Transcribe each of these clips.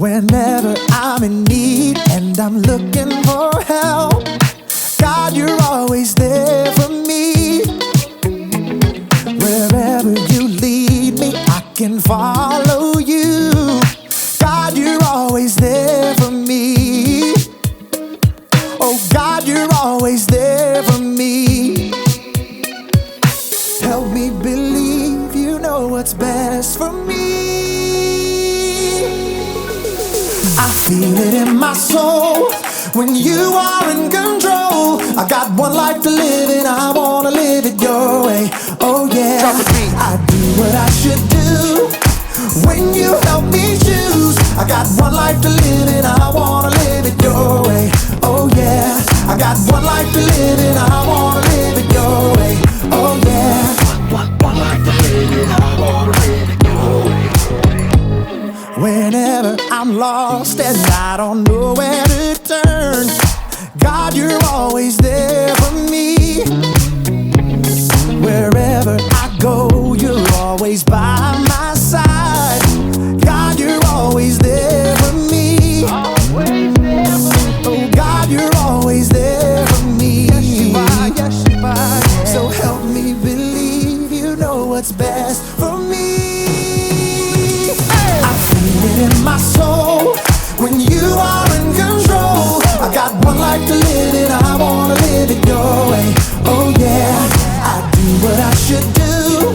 Whenever I'm in need and I'm looking for help, God, you're always there for me. Wherever you lead me, I can follow you. God, you're always there for me. Oh, God, you're always there for me. Help me believe you know what's best for me. I feel it in my soul when you are in control. I got one life to live and I wanna live it your way. Oh yeah, I do what I should do when you help me choose. I got one life to live and I wanna live it your way. Oh yeah, I got one life to live and I wanna live it your way. Oh yeah, one life to live and I wanna live it your way. Whenever I'm lost and I don't know where to turn, God, you're always there for me. Wherever I go, you're always by my side. God, you're always there for me. Oh, God, you're always there for me. So help me believe you know what's best for me. I feel it in my soul when you are in control. I got one life to live and I wanna live it your way. Oh yeah, I do what I should do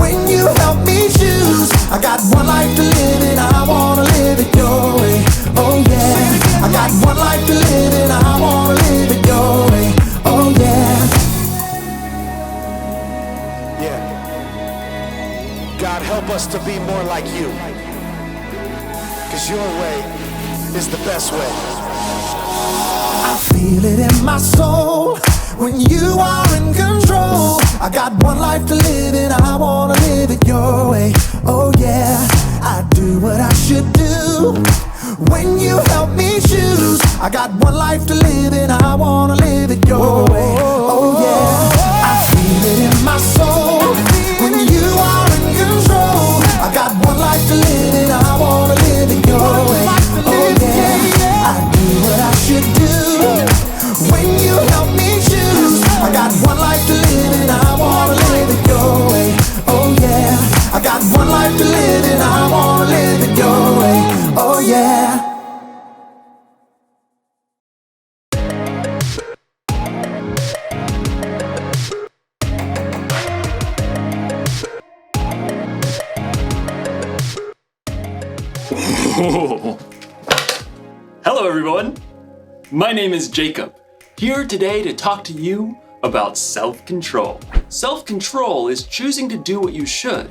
when you help me choose. I got one life to live and I wanna live it your way. Oh yeah, I got one life to live and I wanna live it your way. Oh yeah. Yeah. God, help us to be more like you, 'cause your way is the best way. I feel it in my soul when you are in control. I got one life to live and I wanna live it your way. Oh yeah, I do what I should do when you help me choose. I got one life to live and I wanna live it your way. Oh yeah, I feel it in my soul when you are in control. I got one life to live and I wanna live it your way. Oh yeah, I do what I should do when you help me choose. I got one life to live and I wanna live it your way. Oh yeah, I got one life to live and I wanna live it your way. Oh yeah. Hello everyone, my name is Jacob, here today to talk to you about self-control. Self-control is choosing to do what you should,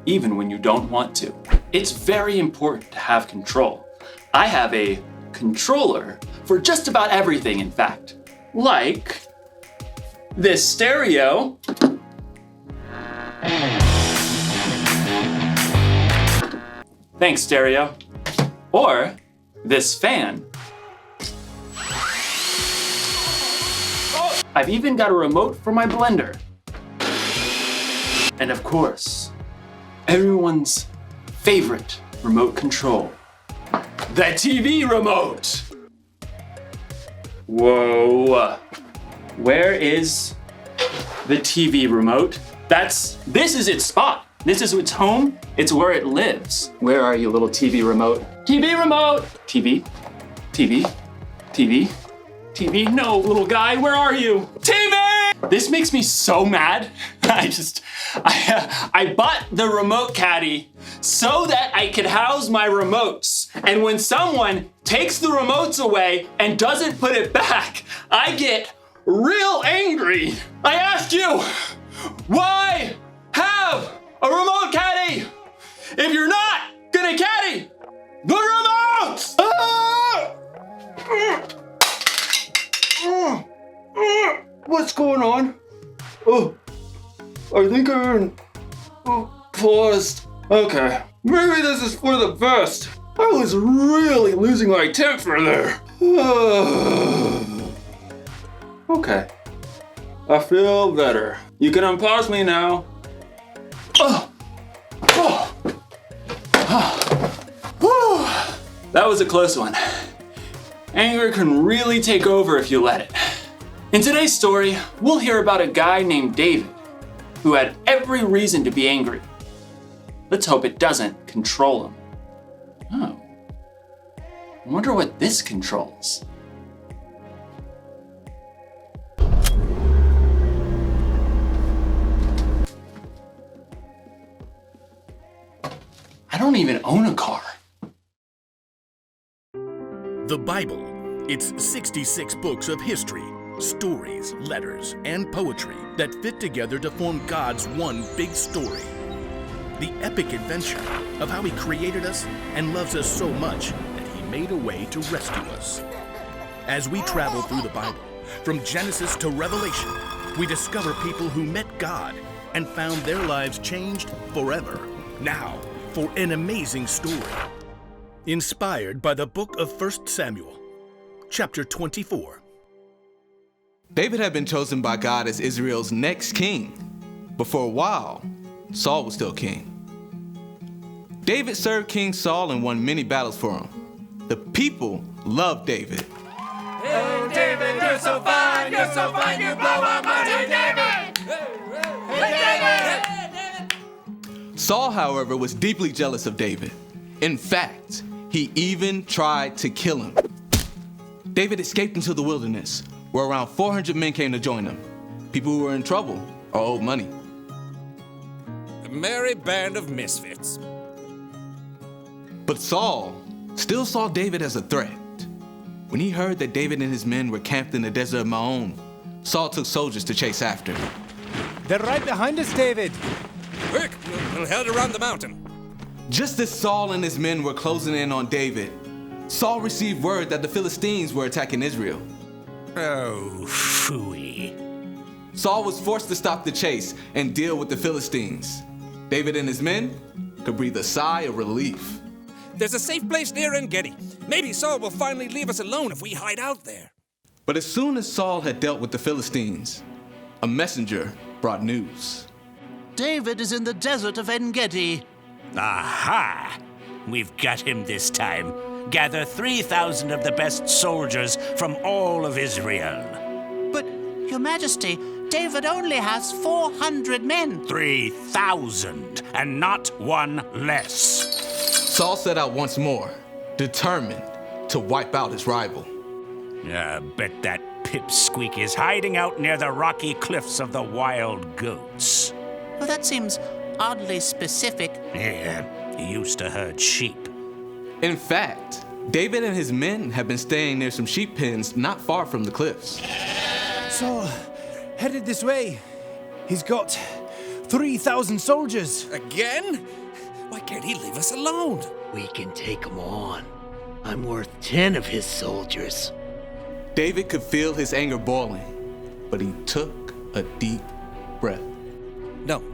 even when you don't want to. It's very important to have control. I have a controller for just about everything, in fact. Like this stereo. Thanks, stereo. Or this fan. I've even got a remote for my blender. And of course, everyone's favorite remote control, the TV remote. Whoa, where is the TV remote? This is its spot. This is its home. It's where it lives. Where are you, little TV remote? TV remote! TV, TV, TV, TV. No, little guy, where are you? TV! This makes me so mad. I bought the remote caddy so that I could house my remotes. And when someone takes the remotes away and doesn't put it back, I get real angry. I asked you, why have a remote caddy if you're not gonna caddy the remotes? What's going on? Oh, I think I'm paused. Okay, maybe this is for the best. I was really losing my temper there. Okay, I feel better. You can unpause me now. That was a close one. Anger can really take over if you let it. In today's story, we'll hear about a guy named David who had every reason to be angry. Let's hope it doesn't control him. Oh, I wonder what this controls. I don't even own a car. The Bible. It's 66 books of history, stories, letters, and poetry that fit together to form God's one big story. The epic adventure of how He created us and loves us so much that He made a way to rescue us. As we travel through the Bible, from Genesis to Revelation, we discover people who met God and found their lives changed forever. Now, for an amazing story. Inspired by the book of 1 Samuel, chapter 24. David had been chosen by God as Israel's next king, but for a while, Saul was still king. David served King Saul and won many battles for him. The people loved David. Hey, David, you're so fine, you blow our money, David! Hey, David! Saul, however, was deeply jealous of David. In fact, he even tried to kill him. David escaped into the wilderness, where around 400 men came to join him. People who were in trouble or owed money. A merry band of misfits. But Saul still saw David as a threat. When he heard that David and his men were camped in the desert of Maon, Saul took soldiers to chase after. They're right behind us, David. Quick, we'll head around the mountain. Just as Saul and his men were closing in on David, Saul received word that the Philistines were attacking Israel. Oh, phooey. Saul was forced to stop the chase and deal with the Philistines. David and his men could breathe a sigh of relief. There's a safe place near En-Gedi. Maybe Saul will finally leave us alone if we hide out there. But as soon as Saul had dealt with the Philistines, a messenger brought news. David is in the desert of En-Gedi. Aha! We've got him this time. Gather 3,000 of the best soldiers from all of Israel. But, Your Majesty, David only has 400 men. 3,000, and not one less. Saul set out once more, determined to wipe out his rival. Bet that pipsqueak is hiding out near the rocky cliffs of the Wild Goats. Well, that seems oddly specific. Yeah, he used to herd sheep. In fact, David and his men have been staying near some sheep pens not far from the cliffs. Saul, headed this way. He's got 3,000 soldiers. Again? Why can't he leave us alone? We can take him on. I'm worth 10 of his soldiers. David could feel his anger boiling, but he took a deep breath. No,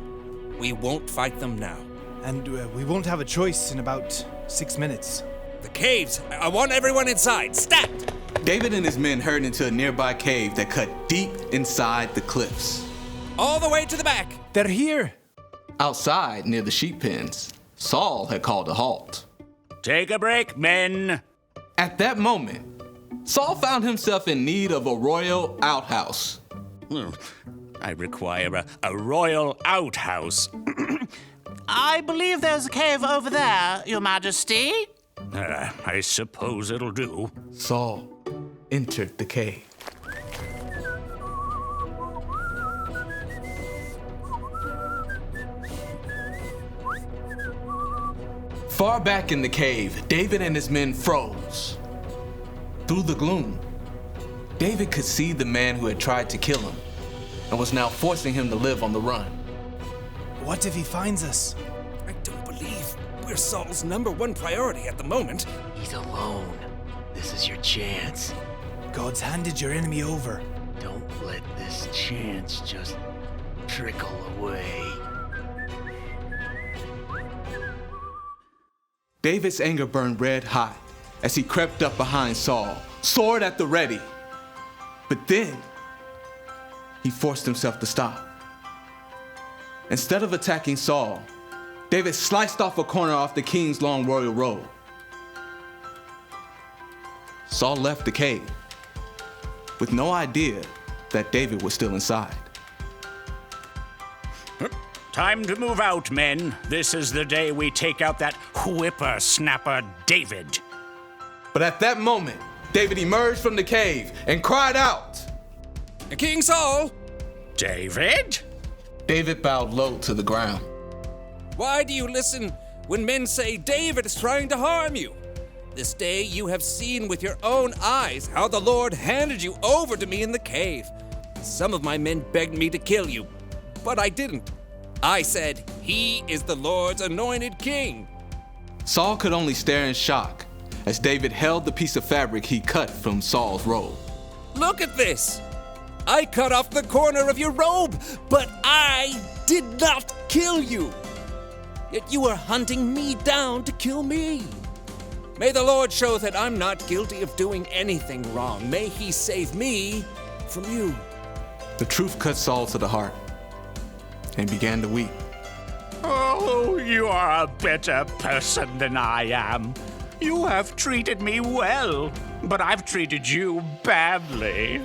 we won't fight them now. And we won't have a choice in about 6 minutes. The caves! I want everyone inside! Stat! David and his men hurried into a nearby cave that cut deep inside the cliffs. All the way to the back! They're here! Outside, near the sheep pens, Saul had called a halt. Take a break, men. At that moment, Saul found himself in need of a royal outhouse. I require a royal outhouse. I believe there's a cave over there, Your Majesty. I suppose it'll do. Saul entered the cave. Far back in the cave, David and his men froze. Through the gloom, David could see the man who had tried to kill him and was now forcing him to live on the run. What if he finds us? I don't believe we're Saul's #1 priority at the moment. He's alone. This is your chance. God's handed your enemy over. Don't let this chance just trickle away. David's anger burned red hot as he crept up behind Saul, sword at the ready. But then, he forced himself to stop. Instead of attacking Saul, David sliced off a corner off the king's long royal robe. Saul left the cave with no idea that David was still inside. Time to move out, men. This is the day we take out that whippersnapper David. But at that moment, David emerged from the cave and cried out, King Saul! David? David bowed low to the ground. Why do you listen when men say David is trying to harm you? This day you have seen with your own eyes how the Lord handed you over to me in the cave. Some of my men begged me to kill you, but I didn't. I said, he is the Lord's anointed king. Saul could only stare in shock as David held the piece of fabric he cut from Saul's robe. Look at this. I cut off the corner of your robe, but I did not kill you. Yet you are hunting me down to kill me. May the Lord show that I'm not guilty of doing anything wrong. May he save me from you. The truth cut Saul to the heart and began to weep. Oh, you are a better person than I am. You have treated me well, but I've treated you badly.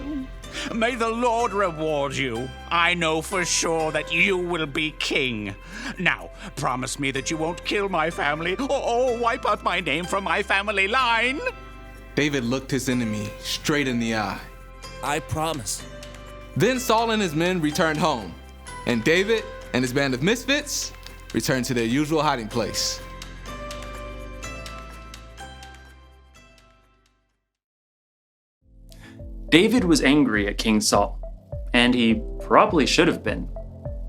May the Lord reward you. I know for sure that you will be king. Now, promise me that you won't kill my family or wipe out my name from my family line. David looked his enemy straight in the eye. I promise. Then Saul and his men returned home, and David and his band of misfits returned to their usual hiding place. David was angry at King Saul, and he probably should have been.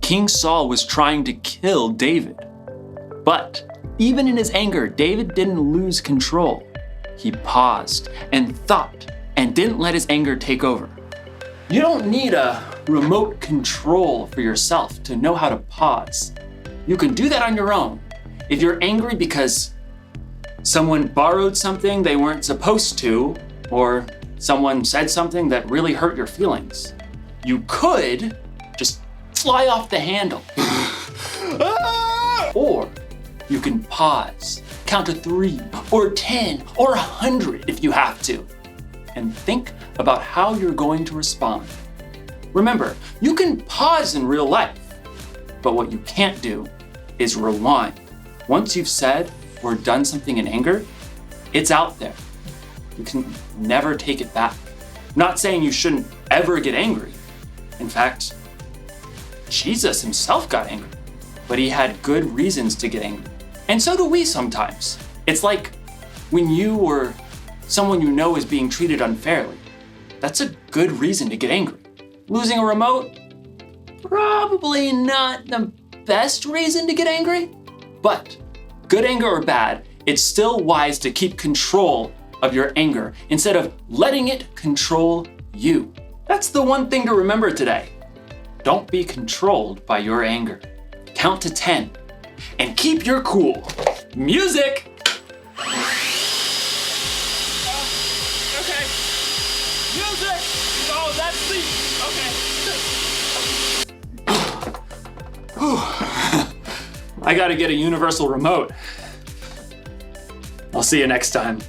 King Saul was trying to kill David. But even in his anger, David didn't lose control. He paused and thought and didn't let his anger take over. You don't need a remote control for yourself to know how to pause. You can do that on your own. If you're angry because someone borrowed something they weren't supposed to, or someone said something that really hurt your feelings, you could just fly off the handle. Or you can pause, count to 3 or 10 or 100 if you have to, and think about how you're going to respond. Remember, you can pause in real life, but what you can't do is rewind. Once you've said or done something in anger, it's out there. You can never take it back. I'm not saying you shouldn't ever get angry. In fact, Jesus himself got angry, but he had good reasons to get angry. And so do we sometimes. It's like when you or someone you know is being treated unfairly. That's a good reason to get angry. Losing a remote? Probably not the best reason to get angry, but good anger or bad, it's still wise to keep control of your anger instead of letting it control you. That's the one thing to remember today. Don't be controlled by your anger. Count to 10 and keep your cool. Music! Okay. Music! Oh, that's the... I gotta get a universal remote. I'll see you next time.